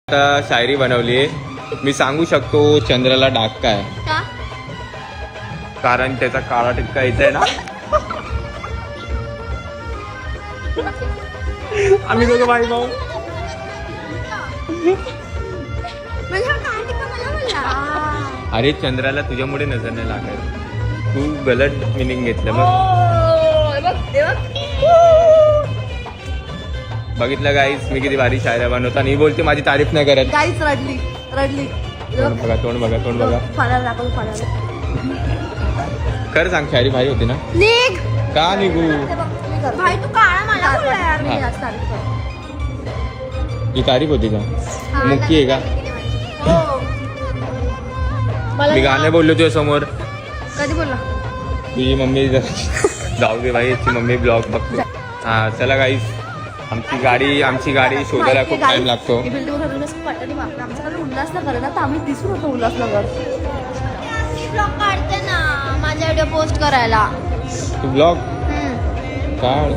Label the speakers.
Speaker 1: आता शायरी बनवली. मी सांगू शकतो चंद्राला डाग काय,
Speaker 2: का?
Speaker 1: कारण त्याचा काळा टिक्का येतोय ना. आम्ही दोघं भाई भाऊ.
Speaker 2: म्हणजे हा काय टिपा मला बोलला?
Speaker 1: अरे चंद्राला तुझ्यामुळे नजर नाही लागत, तू गलत मिनिंग घेतलं. मग बघितलं गाईस मी किती भारी शायऱ्या बनवतो आणि ही बोलते माझी तारीफ नाही करत.
Speaker 2: काहीच रडली रडली.
Speaker 1: तोंड बघा तोंड बघा तोंड बघा.
Speaker 2: फाडायला दाखवलं फाडायला.
Speaker 1: खरं सांग शायरी भारी होती ना.
Speaker 2: निघ
Speaker 1: का निघू.
Speaker 2: भाई तू काळा मला बोलला यार. मी
Speaker 1: हा.
Speaker 2: जास्त तारीफ करते.
Speaker 1: ही तारीफ होती का,
Speaker 2: हा,
Speaker 1: मुक्की आहे का.
Speaker 2: हो. मला
Speaker 1: मी गाणे बोललो तुझ्या समोर.
Speaker 2: कधी बोलला?
Speaker 1: तुझी मम्मी जाऊ दे भाई, याची मम्मी ब्लॉग बघते. हा चला गाईस, आमची गाडी शोधायला खूप टाइम लागतो.
Speaker 2: आमच्याकडे उल्हासनगर ना तर आम्ही दिसून होतो उल्हासनगर. ब्लॉग काढते ना माझ्या व्हिडिओ पोस्ट करायला.
Speaker 1: तू ब्लॉग काढ.